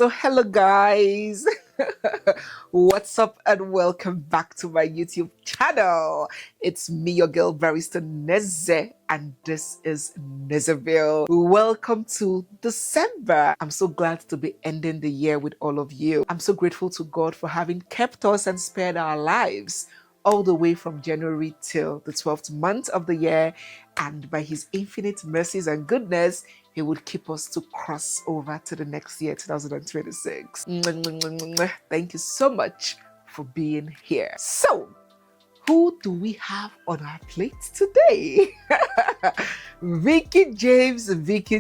So hello guys. What's up and welcome back to my YouTube channel. It's me, your girl barrister Neze, and this is Nezeville. Welcome to December. I'm so glad to be ending the year with all of you. I'm so grateful to God for having kept us and spared our lives all the way from January till the 12th month of the year, and by his infinite mercies and goodness, he would keep us to cross over to the next year, 2026. Thank you so much for being here. So, who do we have on our plate today? Vicky James. Vicky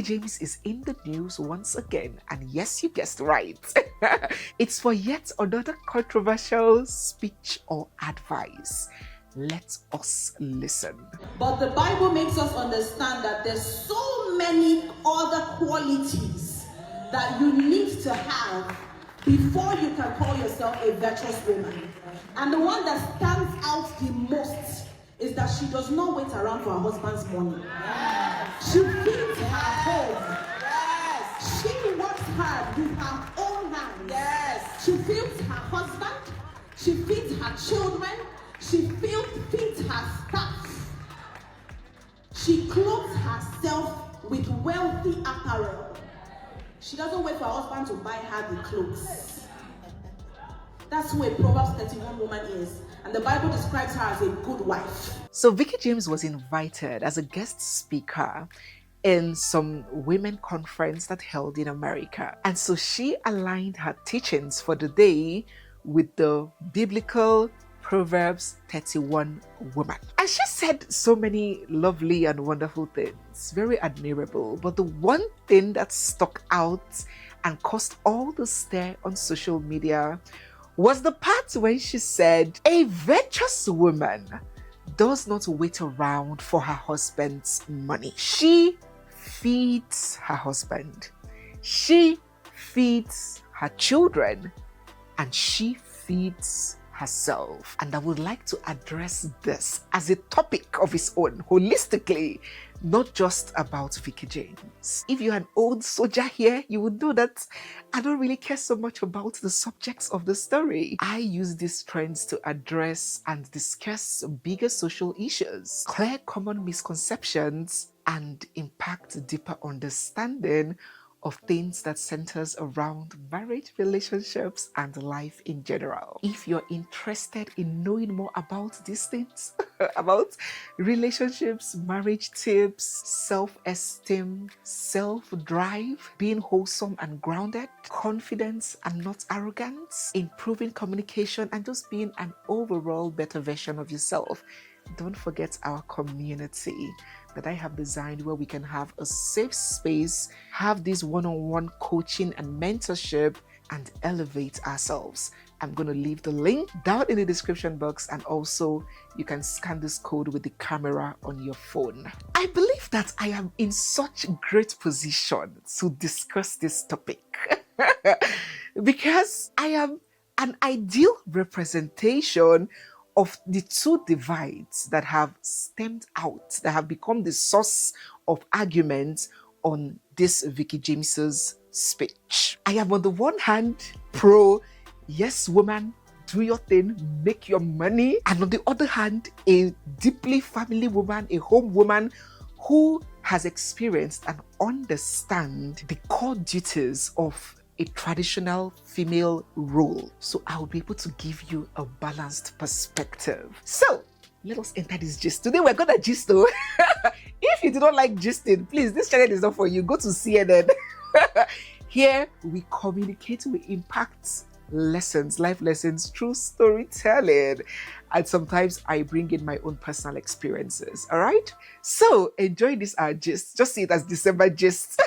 James is in the news once again, and yes, you guessed right. It's for yet another controversial speech or advice. Let us listen. But the Bible makes us understand that there's so many other qualities that you need to have before you can call yourself a virtuous woman. And the one that stands out the most is that she does not wait around for her husband's money. Yes. She feeds her home. Yes. She works hard with her own hands. Yes. She feeds her husband. She feeds her children. She feeds her staff. She clothes herself with wealthy apparel. She doesn't wait for her husband to buy her the clothes. That's who a Proverbs 31 woman is. And the Bible describes her as a good wife. So Vicky James was invited as a guest speaker in some women conference that held in America. And so she aligned her teachings for the day with the biblical Proverbs 31 woman. And she said so many lovely and wonderful things, very admirable. But the one thing that stuck out and caused all the stir on social media was the part when she said, a virtuous woman does not wait around for her husband's money. She feeds her husband. She feeds her children. And she feeds herself. And I would like to address this as a topic of its own, holistically, not just about Vicky James. If you're an old soldier here, you would know that I don't really care so much about the subjects of the story. I use these trends to address and discuss bigger social issues, clear common misconceptions, and impact deeper understanding of things that centers around marriage, relationships, and life in general. If you're interested in knowing more about these things, about relationships, marriage tips, self-esteem, self-drive, being wholesome and grounded, confidence and not arrogance, improving communication, and just being an overall better version of yourself, don't forget our community that I have designed where we can have a safe space, have this one-on-one coaching and mentorship, and elevate ourselves. I'm going to leave the link down in the description box, and also you can scan this code with the camera on your phone. I believe that I am in such great position to discuss this topic because I am an ideal representation of the two divides that have stemmed out, that have become the source of argument on this Vicky James's speech. I am on the one hand pro, yes woman, do your thing, make your money, and on the other hand, a deeply family woman, a home woman who has experienced and understand the core duties of a traditional female role. So I will be able to give you a balanced perspective. So let us enter this gist. Today we're gonna gist though. If you do not like gisting, please, this channel is not for you. Go to CNN. Here we communicate, we impact lessons, life lessons through storytelling. And sometimes I bring in my own personal experiences. All right? So enjoy this gist. Just see it as December gist.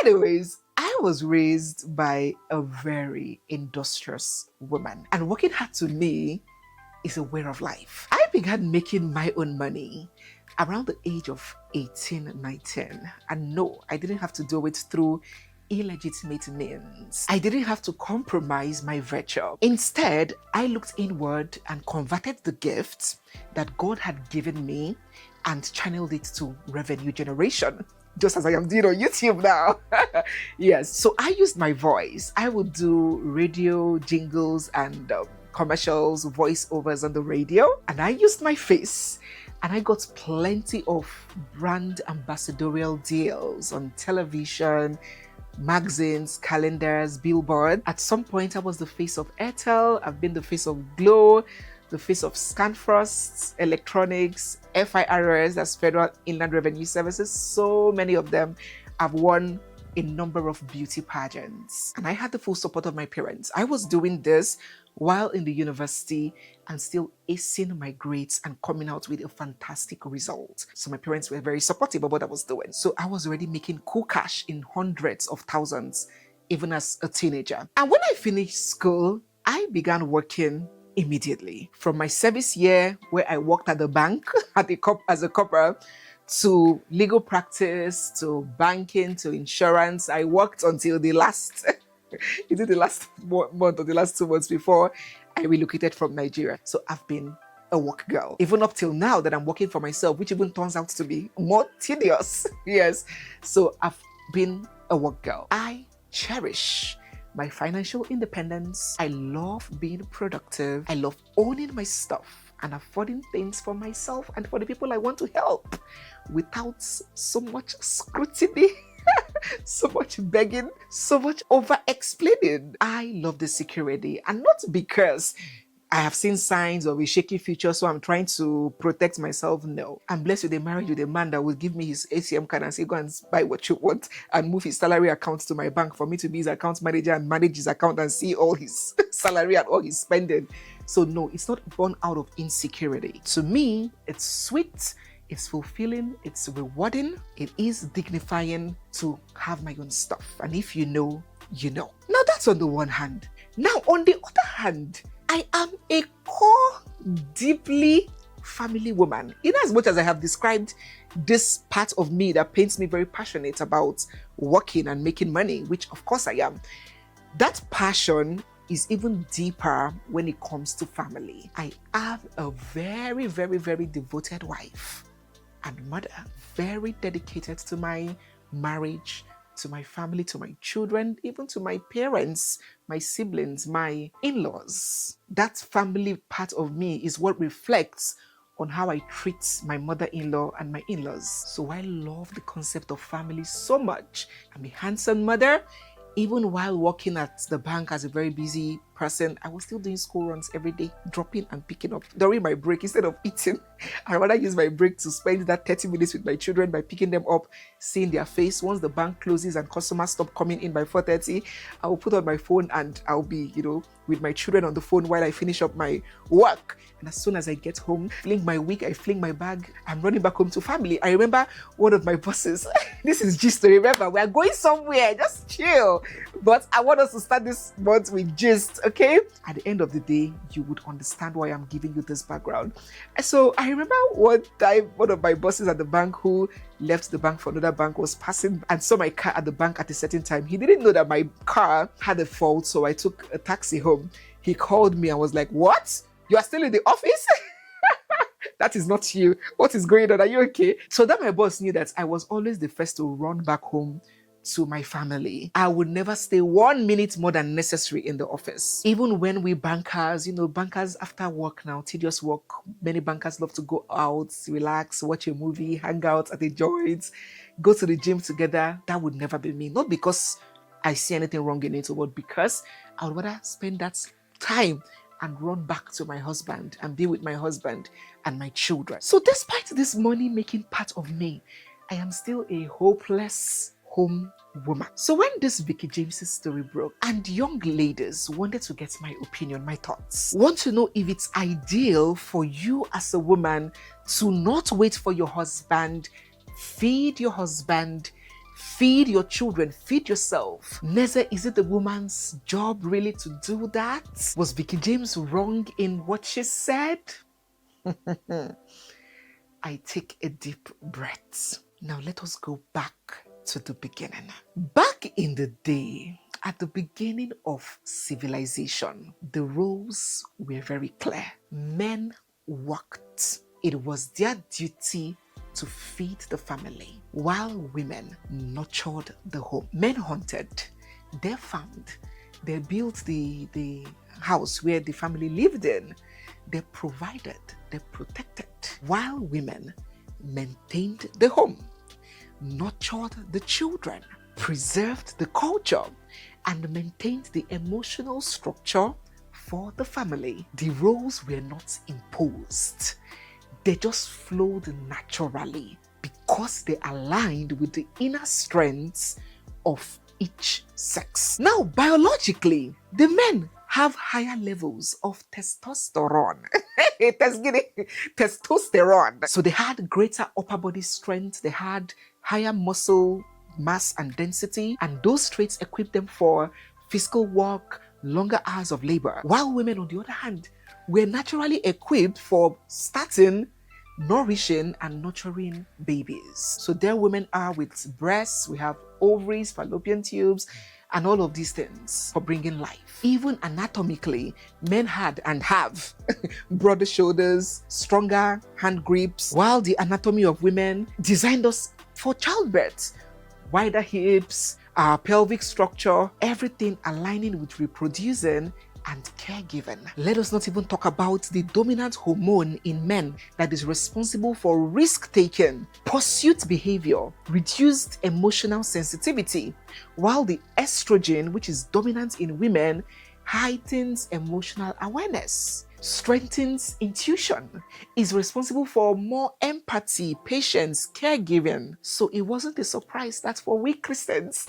Anyways, I was raised by a very industrious woman, and working hard to me is a way of life. I began making my own money around the age of 18, 19. And no, I didn't have to do it through illegitimate means. I didn't have to compromise my virtue. Instead, I looked inward and converted the gifts that God had given me and channeled it to revenue generation. just as I am doing on YouTube now. Yes, so I used my voice. I would do radio jingles and commercials, voiceovers on the radio, and I used my face. And I got plenty of brand ambassadorial deals on television, magazines, calendars, billboard. At some point, I was the face of Airtel. I've been the face of Glow, the face of Scanfrost, Electronics, FIRS, that's Federal Inland Revenue Services. So many of them. I've won a number of beauty pageants. And I had the full support of my parents. I was doing this while in the university and still acing my grades and coming out with a fantastic result. So my parents were very supportive of what I was doing. So I was already making cool cash in hundreds of thousands, even as a teenager. And when I finished school, I began working immediately. From my service year, where I worked at the bank as a copper, to legal practice, to banking, to insurance. I worked until the last, is it the last month or the last 2 months before I relocated from Nigeria. So I've been a work girl. Even up till now that I'm working for myself, which even turns out to be more tedious. Yes. So I've been a work girl. I cherish my financial independence. I love being productive. I love owning my stuff and affording things for myself and for the people I want to help without so much scrutiny, so much begging, so much over-explaining. I love the security, and not because I have seen signs of a shaky future, so I'm trying to protect myself. No. I'm blessed with a marriage with a man that will give me his ATM card and say, go and buy what you want, and move his salary account to my bank for me to be his account manager and manage his account and see all his salary and all his spending. So no, it's not born out of insecurity. To me, it's sweet, it's fulfilling, it's rewarding, it is dignifying to have my own stuff. And if you know, you know. Now that's on the one hand. Now on the other hand, I am a core, deeply family woman. In as much as I have described this part of me that paints me very passionate about working and making money, which of course I am, that passion is even deeper when it comes to family. I have a very, very, very devoted wife and mother, very dedicated to my marriage, to my family, to my children, even to my parents, my siblings, my in-laws. That family part of me is what reflects on how I treat my mother-in-law and my in-laws. So I love the concept of family so much. I'm a handsome mother. Even while working at the bank as a very busy person, I was still doing school runs every day, dropping and picking up. During my break, instead of eating, I'd rather use my break to spend that 30 minutes with my children by picking them up, seeing their face. Once the bank closes and customers stop coming in by 4:30, I'll put on my phone and I'll be, with my children on the phone while I finish up my work. And as soon as I get home, fling my wig, I fling my bag, I'm running back home to family. I remember one of my bosses, this is gist to remember, we're going somewhere, just chill. But I want us to start this month with gist, okay? At the end of the day, you would understand why I'm giving you this background. So I remember one time, one of my bosses at the bank who left the bank for another bank was passing and saw my car at the bank at a certain time. He didn't know that my car had a fault, so I took a taxi home. He called me and was like, "What? You are still in the office?" That is not you. What is going on? Are you okay? So that my boss knew that I was always the first to run back home to my family. I would never stay 1 minute more than necessary in the office. Even when we bankers, bankers after work now, tedious work, many bankers love to go out, relax, watch a movie, hang out at the joints, go to the gym together. That would never be me. Not because I see anything wrong in it, but because I would rather spend that time and run back to my husband and be with my husband and my children. So despite this money-making part of me, I am still a hopeless home woman. So when this Vicky James story broke and young ladies wanted to get my opinion, my thoughts, want to know if it's ideal for you as a woman to not wait for your husband, feed your husband, feed your children, feed yourself. Neze, is it the woman's job really to do that? Was Vicky James wrong in what she said? I take a deep breath. Now let us go back to the beginning. Back in the day, at the beginning of civilization, the roles were very clear. Men worked. It was their duty to feed the family, while women nurtured the home. Men hunted, they found, they built the house where the family lived in, they provided, they protected, while women maintained the home, nurtured the children, preserved the culture, and maintained the emotional structure for the family. The roles were not imposed. They just flowed naturally because they aligned with the inner strengths of each sex. Now, biologically, the men have higher levels of testosterone. Testosterone. So they had greater upper body strength, they had higher muscle mass and density, and those traits equip them for physical work, longer hours of labor. While women, on the other hand, were naturally equipped for starting, nourishing, and nurturing babies. So there women are with breasts, we have ovaries, fallopian tubes, and all of these things for bringing life. Even anatomically, men had and have broader shoulders, stronger hand grips, while the anatomy of women designed us for childbirth. Wider hips, our pelvic structure, everything aligning with reproducing and caregiving. Let us not even talk about the dominant hormone in men that is responsible for risk-taking, pursuit behavior, reduced emotional sensitivity, while the estrogen, which is dominant in women, heightens emotional awareness, strengthens intuition, is responsible for more empathy, patience, caregiving. So it wasn't a surprise that for we Christians,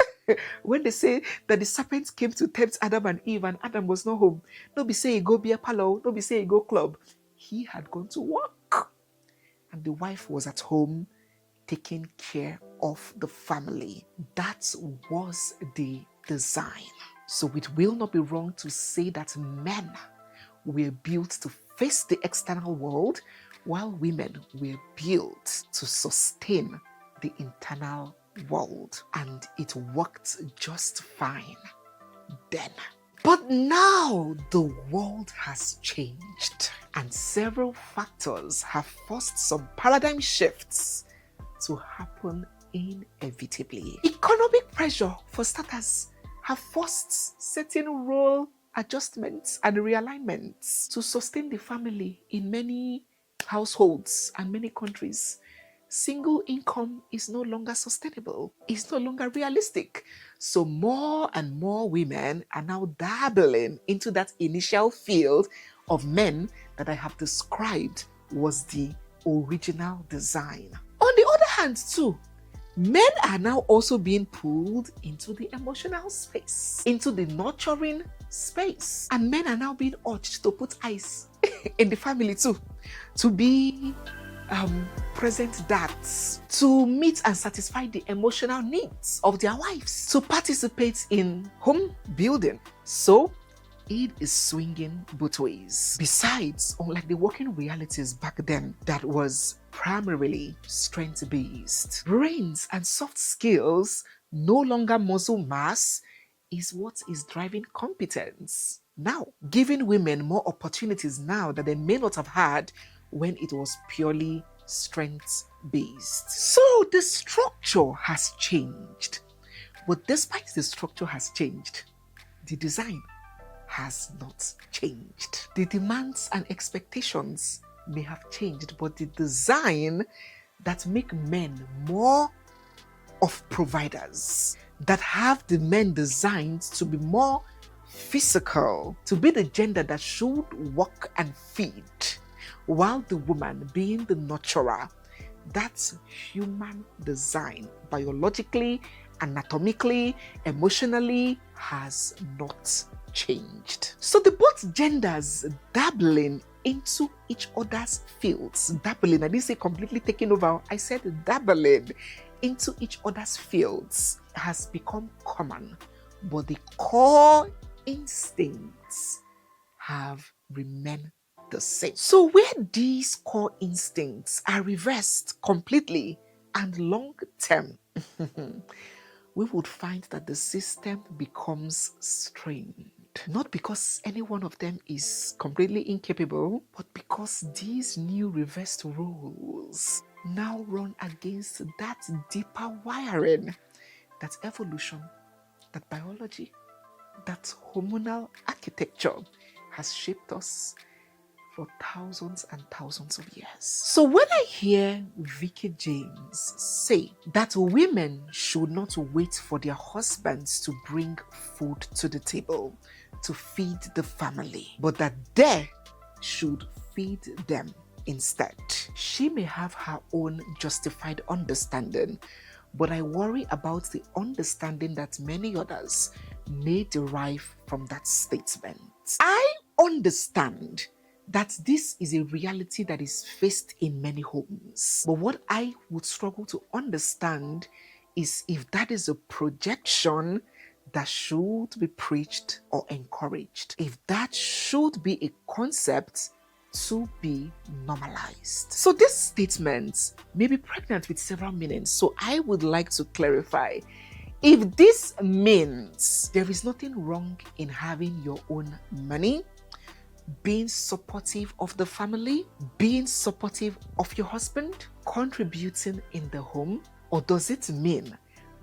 when they say that the serpent came to tempt Adam and Eve and Adam was not home, no be say he go be a palo, no be say he go club. He had gone to work and the wife was at home taking care of the family. That was the design. So it will not be wrong to say that men were built to face the external world, while women were built to sustain the internal world. And it worked just fine then. But now the world has changed, and several factors have forced some paradigm shifts to happen inevitably. Economic pressure, for starters, have forced certain role adjustments and realignments to sustain the family in many households and many countries. Single income is no longer sustainable. It's no longer realistic. So more and more women are now dabbling into that initial field of men that I have described was the original design. On the other hand, too, men are now also being pulled into the emotional space, into the nurturing space. And men are now being urged to put eyes in the family too, to be present dads, to meet and satisfy the emotional needs of their wives, to participate in home building. So it is swinging both ways. Besides, unlike the working realities back then that was primarily strength-based, brains and soft skills, no longer muscle mass, is what is driving competence. Now, giving women more opportunities now that they may not have had when it was purely strength-based. So the structure has changed. But despite the structure has changed, the design has not changed. The demands and expectations may have changed, but the design that make men more of providers, that have the men designed to be more physical, to be the gender that should work and feed, while the woman being the nurturer, that's human design, biologically, anatomically, emotionally, has not changed. So the both genders dabbling into each other's fields, dabbling, I didn't say completely taking over, I said dabbling into each other's fields has become common, but the core instincts have remained the same. So where these core instincts are reversed completely and long term, we would find that the system becomes strained. Not because any one of them is completely incapable, but because these new reversed roles now run against that deeper wiring, that evolution, that biology, that hormonal architecture has shaped us for thousands and thousands of years. So when I hear Vicky James say that women should not wait for their husbands to bring food to the table to feed the family, but that they should feed them instead, she may have her own justified understanding, but I worry about the understanding that many others may derive from that statement. I understand that this is a reality that is faced in many homes. But what I would struggle to understand is if that is a projection that should be preached or encouraged, if that should be a concept to be normalized. So this statement may be pregnant with several meanings. So I would like to clarify. If this means there is nothing wrong in having your own money, being supportive of the family, being supportive of your husband, contributing in the home, or does it mean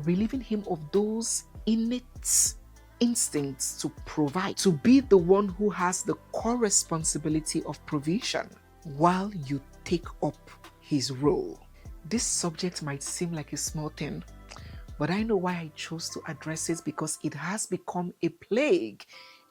relieving him of those innate instincts to provide, to be the one who has the core responsibility of provision while you take up his role? This subject might seem like a small thing, but I know why I chose to address it, because it has become a plague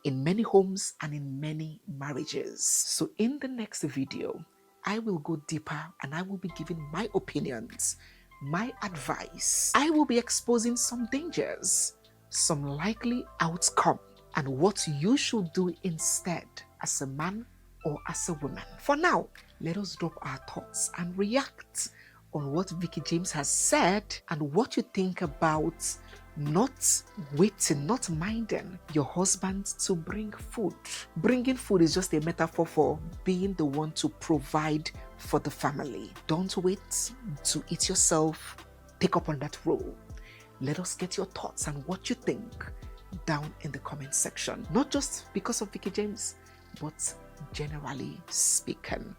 in many homes and in many marriages. So in the next video, I will go deeper and I will be giving my opinions, my advice. I will be exposing some dangers, some likely outcome, and what you should do instead as a man or as a woman. For now, let us drop our thoughts and react on what Vicky James has said and what you think about not waiting, not minding your husband to bring food. Bringing food is just a metaphor for being the one to provide for the family. Don't wait to eat yourself. Take up on that role. Let us get your thoughts and what you think down in the comment section. Not just because of Vicky James, but generally speaking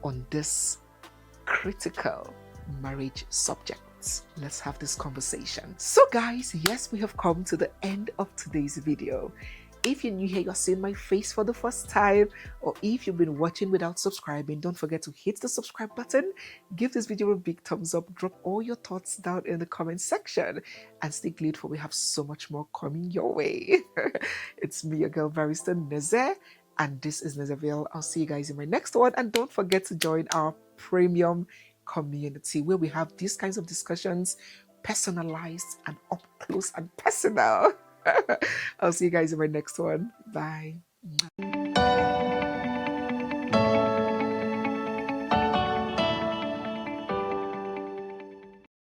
on this critical marriage subject. Let's have this conversation. So guys, yes, we have come to the end of today's video. If you're new here, you're seeing my face for the first time, or if you've been watching without subscribing, don't forget to hit the subscribe button, give this video a big thumbs up, drop all your thoughts down in the comment section, and stay glued for we have so much more coming your way. It's me, your girl barrister Neze, and this is Nezeville. I'll see you guys in my next one, and don't forget to join our premium community where we have these kinds of discussions personalized and up close and personal. I'll see you guys in my next one. Bye.